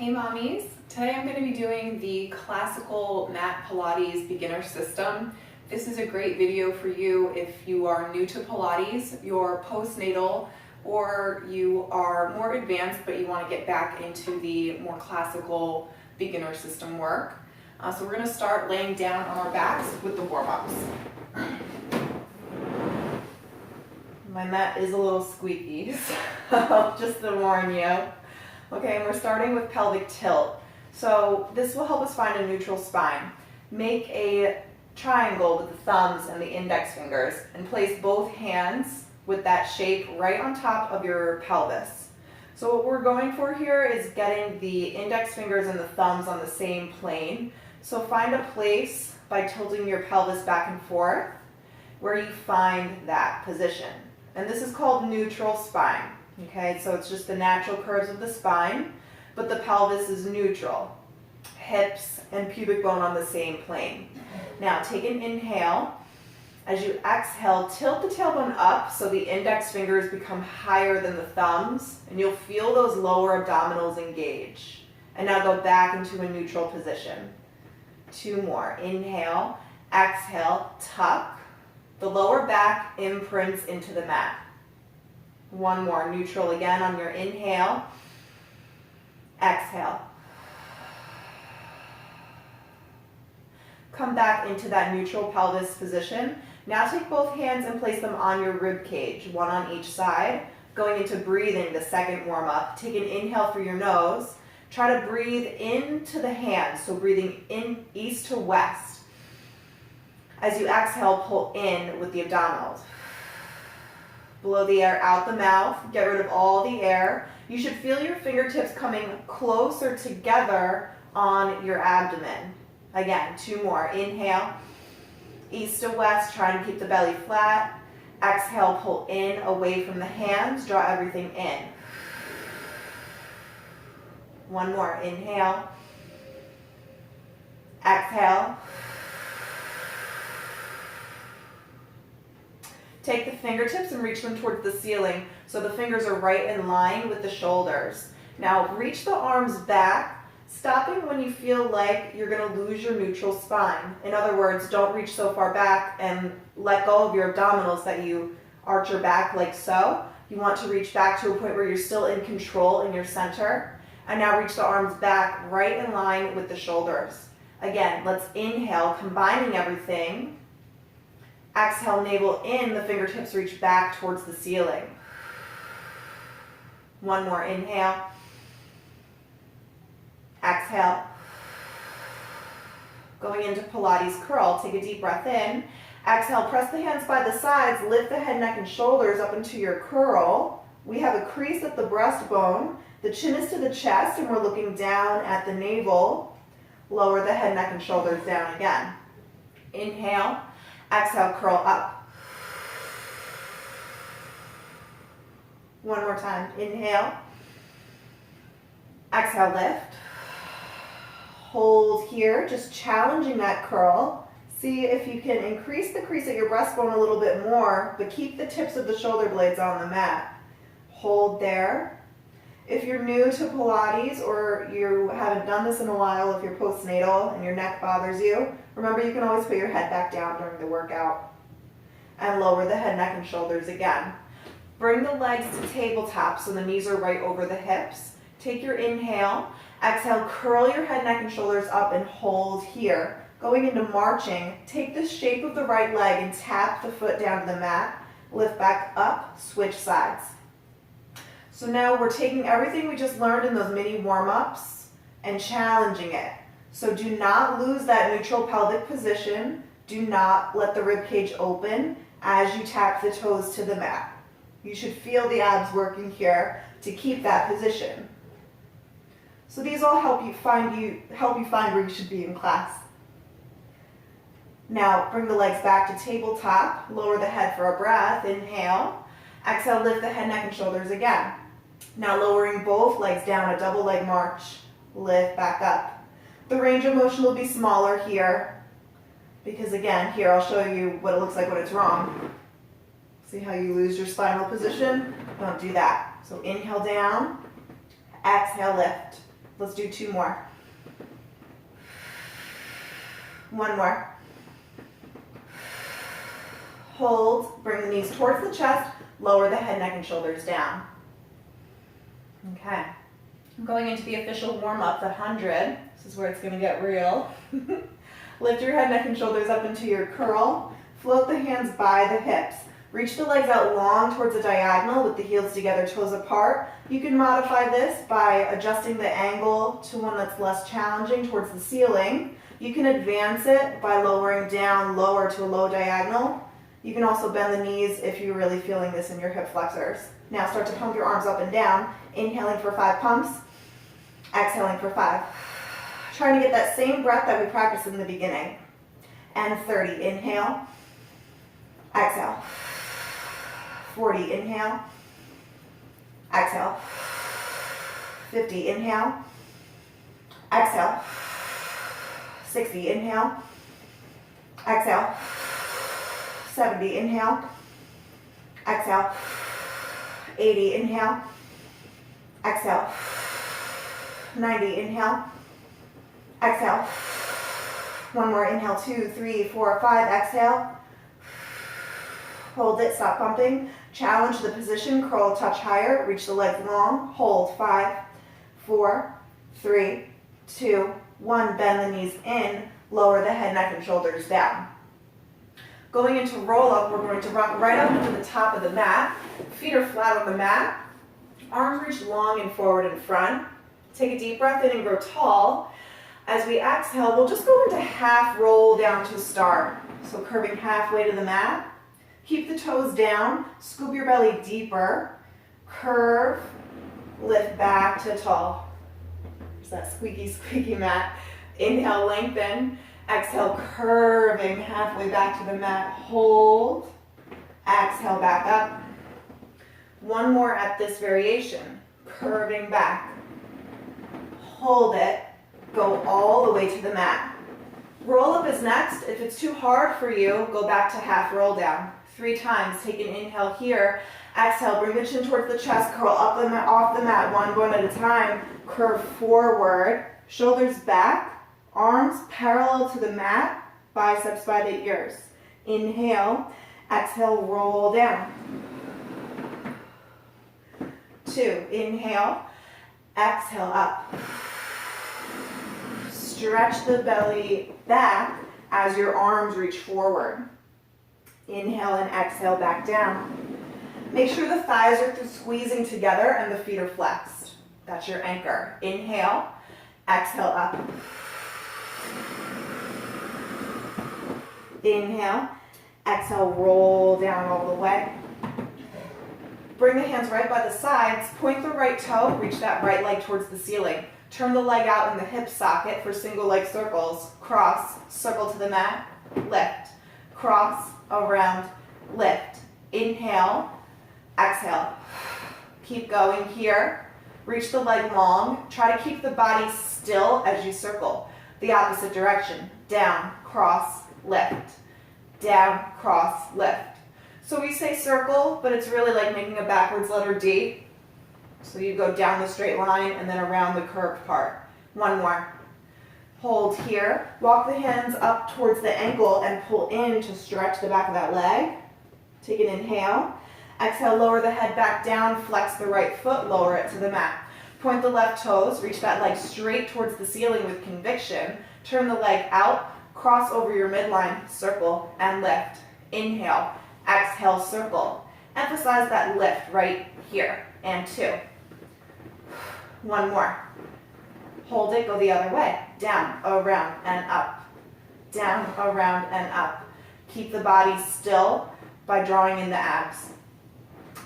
Hey mommies, today I'm going to be doing the classical Mat Pilates Beginner System. This is a great video for you if you are new to Pilates, you're postnatal, or you are more advanced but you want to get back into the more classical beginner system work. So we're going to start laying down on our backs with the warm-ups. My mat is a little squeaky, so just to warn you. Okay, and we're starting with pelvic tilt. So this will help us find a neutral spine. Make a triangle with the thumbs and the index fingers and place both hands with that shape right on top of your pelvis. So what we're going for here is getting the index fingers and the thumbs on the same plane. So find a place by tilting your pelvis back and forth where you find that position. And this is called neutral spine. Okay, so it's just the natural curves of the spine, but the pelvis is neutral. Hips and pubic bone on the same plane. Now take an inhale. As you exhale, tilt the tailbone up so the index fingers become higher than the thumbs, and you'll feel those lower abdominals engage. And now go back into a neutral position. 2 more. Inhale, exhale, tuck. The lower back imprints into the mat. 1 more, neutral again on your inhale, exhale. Come back into that neutral pelvis position. Now take both hands and place them on your rib cage, one on each side. Going into breathing, the second warm up. Take an inhale through your nose. Try to breathe into the hands, so breathing in east to west. As you exhale, pull in with the abdominals. Blow the air out the mouth, get rid of all the air. You should feel your fingertips coming closer together on your abdomen. Again, 2 more. Inhale, east to west, trying to keep the belly flat. Exhale, pull in, away from the hands, draw everything in. 1 more. Inhale, exhale. Take the fingertips and reach them towards the ceiling so the fingers are right in line with the shoulders. Now reach the arms back, stopping when you feel like you're going to lose your neutral spine. In other words, don't reach so far back and let go of your abdominals that you arch your back like so. You want to reach back to a point where you're still in control in your center. And now reach the arms back right in line with the shoulders. Again, let's inhale, combining everything. Exhale, navel in, the fingertips reach back towards the ceiling. 1 more, inhale. Exhale. Going into Pilates curl, take a deep breath in. Exhale, press the hands by the sides, lift the head, neck, and shoulders up into your curl. We have a crease at the breastbone. The chin is to the chest, and we're looking down at the navel. Lower the head, neck, and shoulders down again. Inhale. Exhale, curl up. 1 more time. Inhale. Exhale, lift. Hold here, just challenging that curl. See if you can increase the crease at your breastbone a little bit more, but keep the tips of the shoulder blades on the mat. Hold there. If you're new to Pilates or you haven't done this in a while, if you're postnatal and your neck bothers you, remember you can always put your head back down during the workout. And lower the head, neck, and shoulders again. Bring the legs to tabletop so the knees are right over the hips. Take your inhale. Exhale, curl your head, neck, and shoulders up and hold here. Going into marching, take the shape of the right leg and tap the foot down to the mat. Lift back up, switch sides. So now we're taking everything we just learned in those mini warm-ups and challenging it. So do not lose that neutral pelvic position. Do not let the rib cage open as you tap the toes to the mat. You should feel the abs working here to keep that position. So these all help you find where you should be in class. Now bring the legs back to tabletop. Lower the head for a breath. Inhale. Exhale, lift the head, neck, and shoulders again. Now lowering both legs down, a double leg march. Lift back up. The range of motion will be smaller here because again, here I'll show you what it looks like when it's wrong. See how you lose your spinal position? Don't do that. So inhale down, exhale, lift. Let's do 2 more. 1 more. Hold, bring the knees towards the chest, lower the head, neck, and shoulders down. Okay. I'm going into the official warm-up, the 100. This is where it's going to get real. Lift your head, neck, and shoulders up into your curl. Float the hands by the hips. Reach the legs out long towards a diagonal with the heels together, toes apart. You can modify this by adjusting the angle to one that's less challenging towards the ceiling. You can advance it by lowering down lower to a low diagonal. You can also bend the knees if you're really feeling this in your hip flexors. Now start to pump your arms up and down. Inhaling for 5 pumps. Exhaling for 5. Trying to get that same breath that we practiced in the beginning. And 30. Inhale. Exhale. 40. Inhale. Exhale. 50. Inhale. Exhale. 60. Inhale. Exhale. 70. Inhale. Exhale. 80. Inhale. Exhale. 90. Inhale. Exhale. 1 more. Inhale. 2, 3, 4, 5. Exhale. Hold it. Stop pumping. Challenge the position. Curl, touch higher. Reach the legs long. Hold. 5, 4, 3, 2, 1. Bend the knees in. Lower the head, neck, and shoulders down. Going into roll up, we're going to rock right up into the top of the mat. Feet are flat on the mat. Arms reach long and forward in front. Take a deep breath in and grow tall. As we exhale, we'll just go into half roll down to start. So curving halfway to the mat. Keep the toes down. Scoop your belly deeper. Curve. Lift back to tall. There's that squeaky, squeaky mat. Inhale, lengthen. Exhale, curving halfway back to the mat. Hold. Exhale, back up. 1 more at this variation. Curving back. Hold it. Go all the way to the mat. Roll up is next. If it's too hard for you, go back to half roll down. 3 times. Take an inhale here. Exhale, bring the chin towards the chest. Curl up the mat, off the mat, one at a time. Curve forward. Shoulders back. Arms parallel to the mat, biceps by the ears. Inhale, exhale, roll down. 2, inhale, exhale, up. Stretch the belly back as your arms reach forward. Inhale and exhale, back down. Make sure the thighs are squeezing together and the feet are flexed. That's your anchor. Inhale, exhale, up. Inhale, exhale, roll down all the way. Bring the hands right by the sides, point the right toe, reach that right leg towards the ceiling. Turn the leg out in the hip socket for single leg circles. Cross, circle to the mat, lift. Cross, around, lift. Inhale, exhale. Keep going here. Reach the leg long. Try to keep the body still as you circle. The opposite direction. Down, cross, lift. Down, cross, lift. So we say circle, but it's really like making a backwards letter D. So you go down the straight line and then around the curved part. 1 more. Hold here. Walk the hands up towards the ankle and pull in to stretch the back of that leg. Take an inhale. Exhale, lower the head back down, flex the right foot, lower it to the mat. Point the left toes, reach that leg straight towards the ceiling with conviction. Turn the leg out, cross over your midline, circle, and lift. Inhale, exhale, circle. Emphasize that lift right here, and 2. 1 more. Hold it, go the other way. Down, around, and up. Down, around, and up. Keep the body still by drawing in the abs.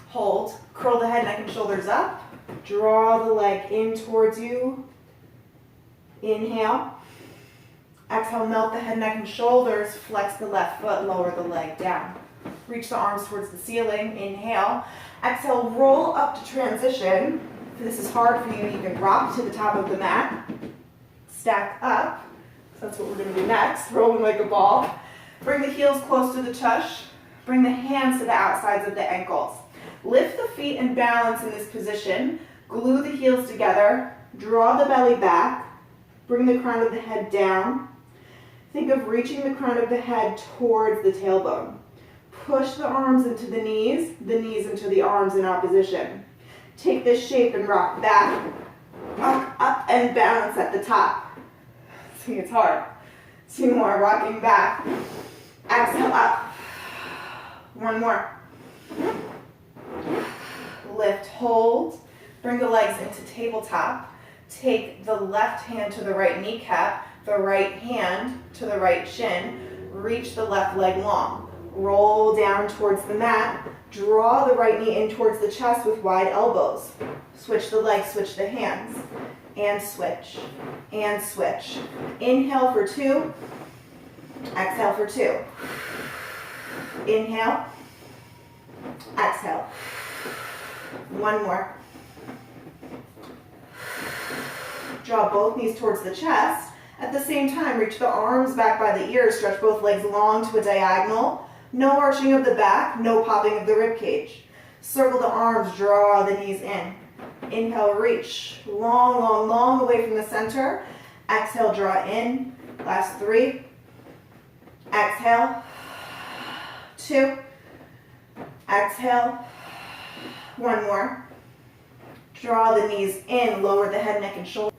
Hold, curl the head, neck, and shoulders up. Draw the leg in towards you. Inhale. Exhale, melt the head, neck, and shoulders. Flex the left foot, lower the leg down. Reach the arms towards the ceiling. Inhale. Exhale, roll up to transition. If this is hard for you, you can rock to the top of the mat. Stack up. So that's what we're going to do next. Rolling like a ball. Bring the heels close to the tush. Bring the hands to the outsides of the ankles. Lift the feet and balance in this position. Glue the heels together. Draw the belly back. Bring the crown of the head down. Think of reaching the crown of the head towards the tailbone. Push the arms into the knees into the arms in opposition. Take this shape and rock back, up, and balance at the top. See, it's hard. 2 more, rocking back. Exhale, up. 1 more. Lift, hold. Bring the legs into tabletop. Take the left hand to the right kneecap, the right hand to the right shin. Reach the left leg long. Roll down towards the mat. Draw the right knee in towards the chest with wide elbows. Switch the legs, switch the hands. And switch. And switch. Inhale for 2. Exhale for 2. Inhale. Exhale. 1 more. Draw both knees towards the chest. At the same time, reach the arms back by the ears. Stretch both legs long to a diagonal. No arching of the back, no popping of the ribcage. Circle the arms, draw the knees in. Inhale, reach. Long, long, long away from the center. Exhale, draw in. Last 3. Exhale. 2. Exhale. 1 more. Draw the knees in, lower the head, neck, and shoulders.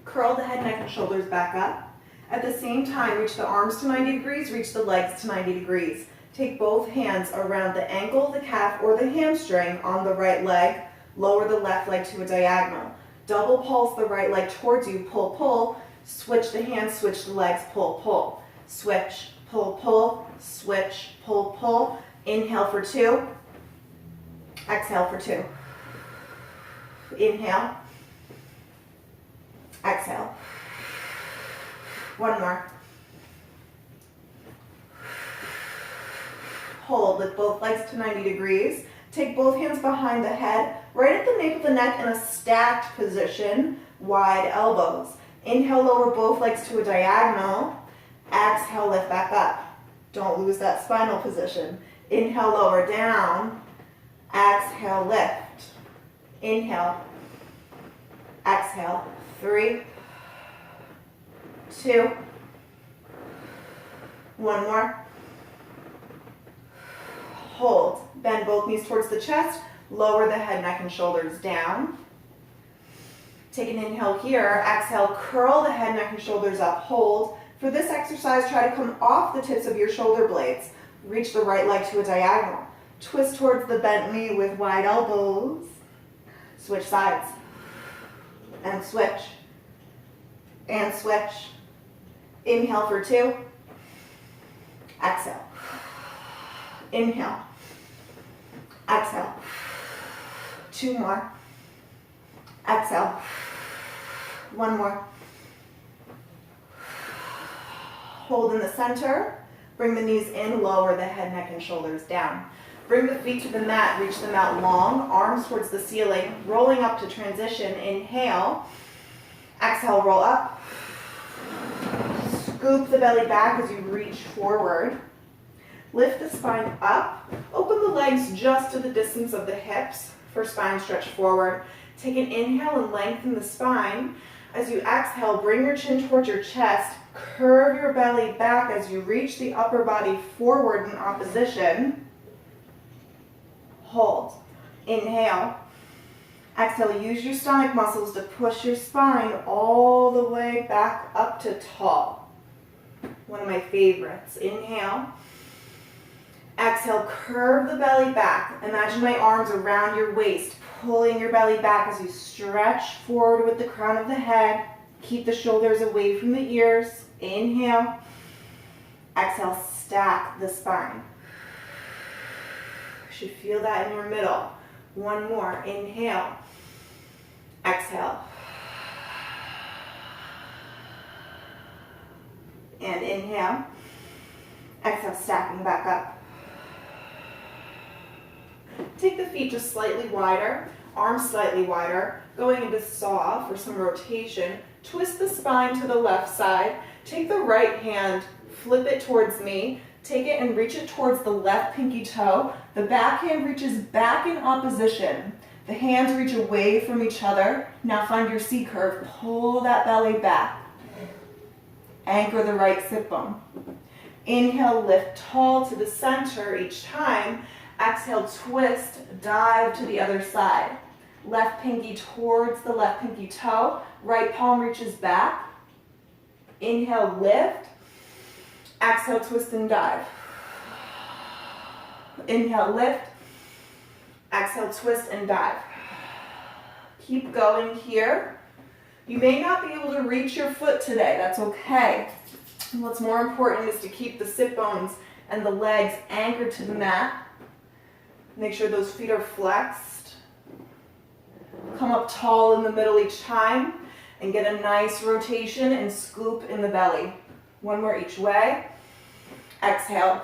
Curl the head, neck, and shoulders back up. At the same time, reach the arms to 90 degrees, reach the legs to 90 degrees. Take both hands around the ankle, the calf, or the hamstring on the right leg. Lower the left leg to a diagonal. Double pulse the right leg towards you, pull, pull. Switch the hands, switch the legs, pull, pull. Switch, pull, pull, switch, pull, pull. Inhale for 2. Exhale for 2. Inhale. Exhale. 1 more. Hold with both legs to 90 degrees. Take both hands behind the head, right at the nape of the neck in a stacked position, wide elbows. Inhale, lower both legs to a diagonal. Exhale, lift back up. Don't lose that spinal position. Inhale, lower down. Exhale, lift. Inhale. Exhale. 3, 2, 1 more. Hold. Bend both knees towards the chest. Lower the head, neck, and shoulders down. Take an inhale here. Exhale, curl the head, neck, and shoulders up. Hold. For this exercise, try to come off the tips of your shoulder blades. Reach the right leg to a diagonal. Twist towards the bent knee with wide elbows. Switch sides. And switch. And switch. Inhale for 2. Exhale. Inhale. Exhale. 2 more. Exhale. 1 more. Hold in the center. Bring the knees in, lower the head, neck, and shoulders down. Bring the feet to the mat, reach them out long, arms towards the ceiling, rolling up to transition. Inhale. Exhale, roll up. Scoop the belly back as you reach forward. Lift the spine up. Open the legs just to the distance of the hips for spine stretch forward. Take an inhale and lengthen the spine. As you exhale, bring your chin towards your chest. Curve your belly back as you reach the upper body forward in opposition. Hold. Inhale. Exhale, use your stomach muscles to push your spine all the way back up to tall. One of my favorites. Inhale. Exhale, curve the belly back. Imagine my arms around your waist, pulling your belly back as you stretch forward with the crown of the head. Keep the shoulders away from the ears. Inhale. Exhale, stack the spine. You should feel that in your middle. 1 more. Inhale. Exhale. And inhale. Exhale, stacking back up. Take the feet just slightly wider, arms slightly wider, going into saw for some rotation. Twist the spine to the left side. Take the right hand, flip it towards me. Take it and reach it towards the left pinky toe. The back hand reaches back in opposition. The hands reach away from each other. Now find your C curve. Pull that belly back. Anchor the right sit bone. Inhale, lift tall to the center each time. Exhale, twist, dive to the other side. Left pinky towards the left pinky toe. Right palm reaches back. Inhale, lift. Exhale, twist and dive. Inhale, lift. Exhale, twist and dive. Keep going here. You may not be able to reach your foot today. That's okay. And what's more important is to keep the sit bones and the legs anchored to the mat. Make sure those feet are flexed. Come up tall in the middle each time and get a nice rotation and scoop in the belly. One more each way. Exhale.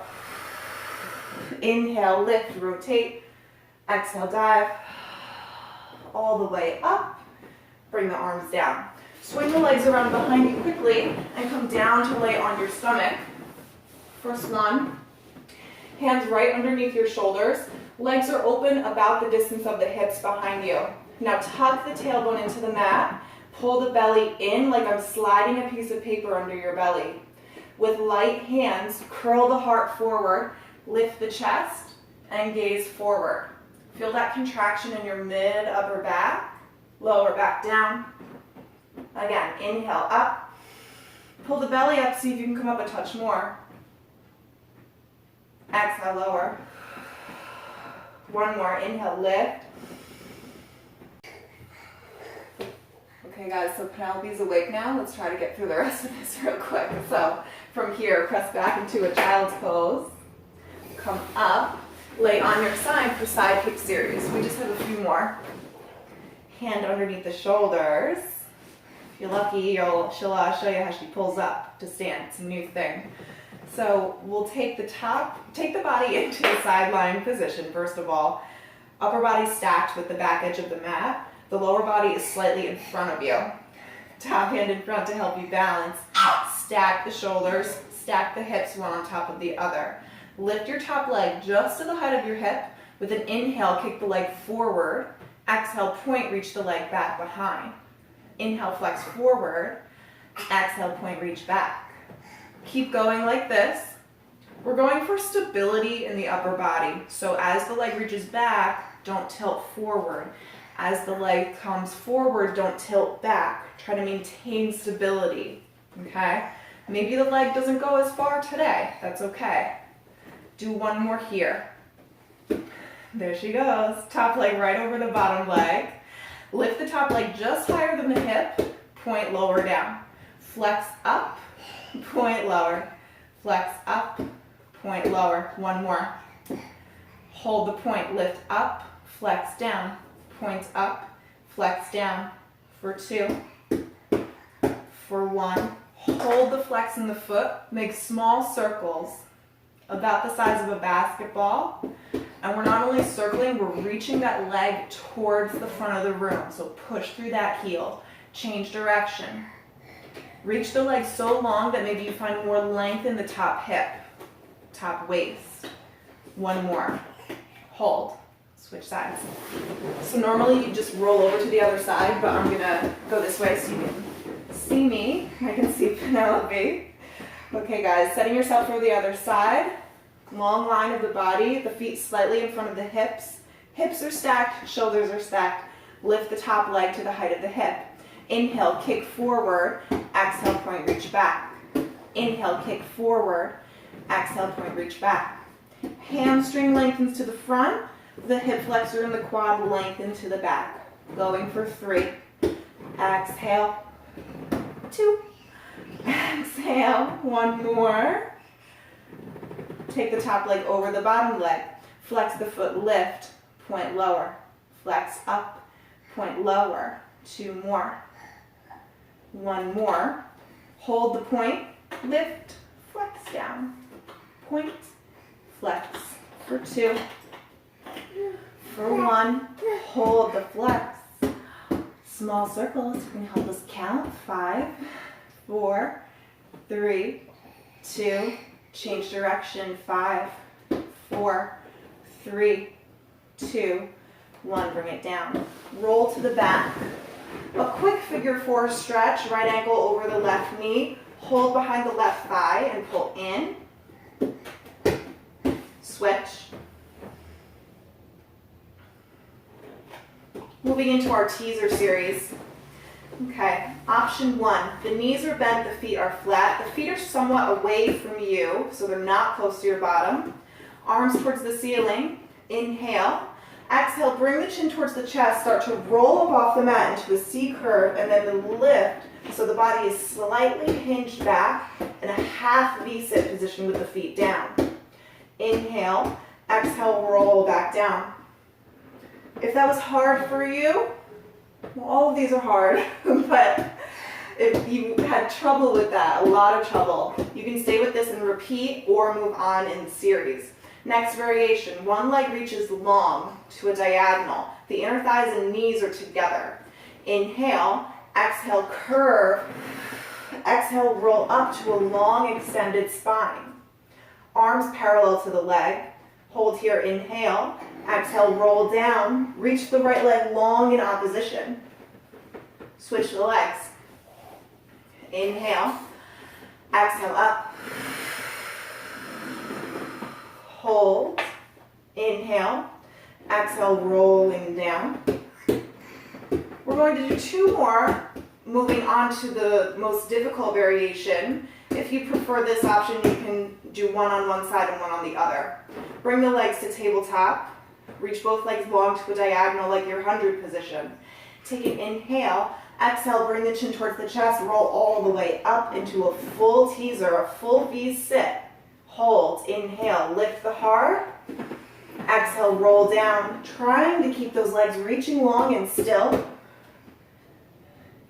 Inhale, lift, rotate. Exhale, dive. All the way up. Bring the arms down. Swing the legs around behind you quickly and come down to lay on your stomach. First one. Hands right underneath your shoulders. Legs are open about the distance of the hips behind you. Now tuck the tailbone into the mat. Pull the belly in like I'm sliding a piece of paper under your belly. With light hands, curl the heart forward, lift the chest, and gaze forward. Feel that contraction in your mid-upper back. Lower back down. Again, inhale up. Pull the belly up, see if you can come up a touch more. Exhale, lower. One more, inhale, lift. Okay guys, so Penelope's awake now. Let's try to get through the rest of this real quick. So from here, press back into a child's pose. Come up, lay on your side for side kick series. We just have a few more. Hand underneath the shoulders. If you're lucky, she'll show you how she pulls up to stand. It's a new thing. So we'll take the body into the sideline position first of all. Upper body stacked with the back edge of the mat. The lower body is slightly in front of you. Top hand in front to help you balance. Stack the shoulders, stack the hips one on top of the other. Lift your top leg just to the height of your hip. With an inhale, kick the leg forward. Exhale, point, reach the leg back behind. Inhale, flex forward. Exhale, point, reach back. Keep going like this. We're going for stability in the upper body. So as the leg reaches back, don't tilt forward. As the leg comes forward, don't tilt back. Try to maintain stability, okay? Maybe the leg doesn't go as far today. That's okay. Do one more here. There she goes. Top leg right over the bottom leg. Lift the top leg just higher than the hip. Point lower down. Flex up, point lower. Flex up, point lower. One more. Hold the point, lift up, flex down. Point up, flex down. For 2. For 1. Hold the flex in the foot. Make small circles about the size of a basketball. And we're not only circling, we're reaching that leg towards the front of the room. So push through that heel. Change direction. Reach the leg so long that maybe you find more length in the top hip, top waist. One more. Hold. Switch sides. So normally you just roll over to the other side, but I'm gonna go this way so you can see me. I can see Penelope. Okay guys, setting yourself for the other side. Long line of the body, the feet slightly in front of the hips. Hips are stacked, shoulders are stacked. Lift the top leg to the height of the hip. Inhale, kick forward. Exhale, point, reach back. Inhale, kick forward. Exhale, point, reach back. Hamstring lengthens to the front. The hip flexor and the quad lengthen to the back. Going for 3. Exhale. 2. Exhale. 1 more. Take the top leg over the bottom leg. Flex the foot, lift, point lower. Flex up, point lower. 2 more. 1 more. Hold the point, lift, flex down. Point, flex. For 2. For 1, hold the flex. Small circles can help us count. 5, 4, 3, 2, change direction. 5, 4, 3, 2, 1, bring it down. Roll to the back. A quick figure 4 stretch, right ankle over the left knee. Hold behind the left thigh and pull in. Switch. Moving into our teaser series. Okay, option 1, the knees are bent, the feet are flat. The feet are somewhat away from you, so they're not close to your bottom. Arms towards the ceiling. Inhale. Exhale, bring the chin towards the chest. Start to roll up off the mat into a C curve, and then the lift so the body is slightly hinged back in a half V-sit position with the feet down. Inhale. Exhale, roll back down. If that was hard for you, well, all of these are hard, but if you had trouble with that, a lot of trouble, you can stay with this and repeat or move on in series. Next variation, one leg reaches long to a diagonal. The inner thighs and knees are together. Inhale, exhale, curve. Exhale, roll up to a long extended spine. Arms parallel to the leg. Hold here, inhale. Exhale, roll down. Reach the right leg long in opposition. Switch the legs. Inhale. Exhale, up. Hold. Inhale. Exhale, rolling down. We're going to do 2 more, moving on to the most difficult variation. If you prefer this option, you can do one on one side and one on the other. Bring the legs to tabletop. Reach both legs long to a diagonal like your 100 position. Take an inhale. Exhale, bring the chin towards the chest. Roll all the way up into a full teaser, a full V-sit. Hold. Inhale. Lift the heart. Exhale, roll down. Trying to keep those legs reaching long and still.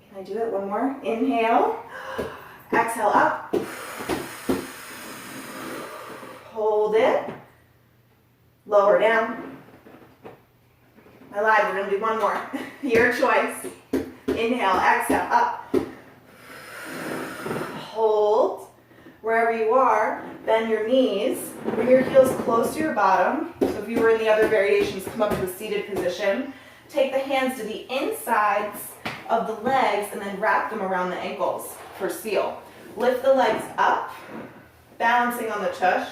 Can I do it? One more. Inhale. Exhale, up. Hold it. Lower down. I lied, we're going to do one more. Your choice. Inhale, exhale, up. Hold. Wherever you are, bend your knees. Bring your heels close to your bottom. So if you were in the other variations, come up to a seated position. Take the hands to the insides of the legs and then wrap them around the ankles for seal. Lift the legs up, balancing on the tush.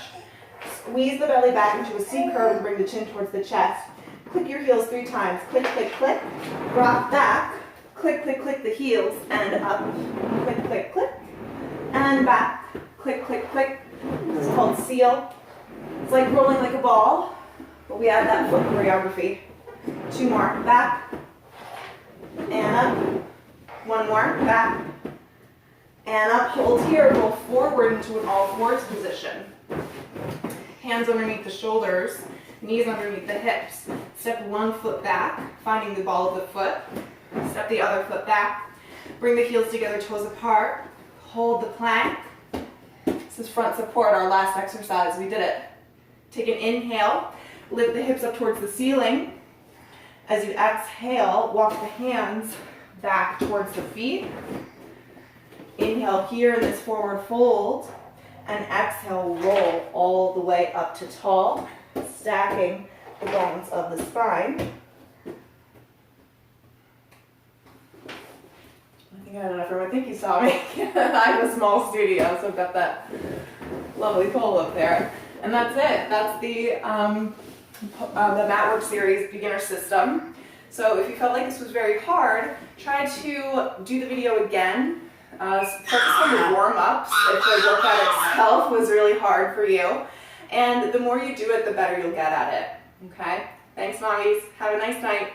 Squeeze the belly back into a C curve and bring the chin towards the chest. Click your heels 3 times. Click, click, click. Rock back. Click, click, click the heels and up. Click, click, click. And back. Click, click, click. It's called seal. It's like rolling like a ball, but we add that foot choreography. 2 more. Back. And up. 1 more. Back. And up. Hold here. Roll forward into an all-fours position. Hands underneath the shoulders. Knees underneath the hips. Step 1 foot back, finding the ball of the foot. Step the other foot back. Bring the heels together, toes apart. Hold the plank. This is front support, our last exercise. We did it. Take an inhale. Lift the hips up towards the ceiling. As you exhale, walk the hands back towards the feet. Inhale here in this forward fold. And exhale, roll all the way up to tall. Stacking the bones of the spine. I think I had enough room. I think you saw me. I have a small studio, so I've got that lovely pole up there. And that's it. That's the Mat Series Beginner System. So if you felt like this was very hard, try to do the video again. Focus on the warm-ups if the workout itself was really hard for you. And the more you do it, the better you'll get at it. Okay? Thanks, mommies. Have a nice night.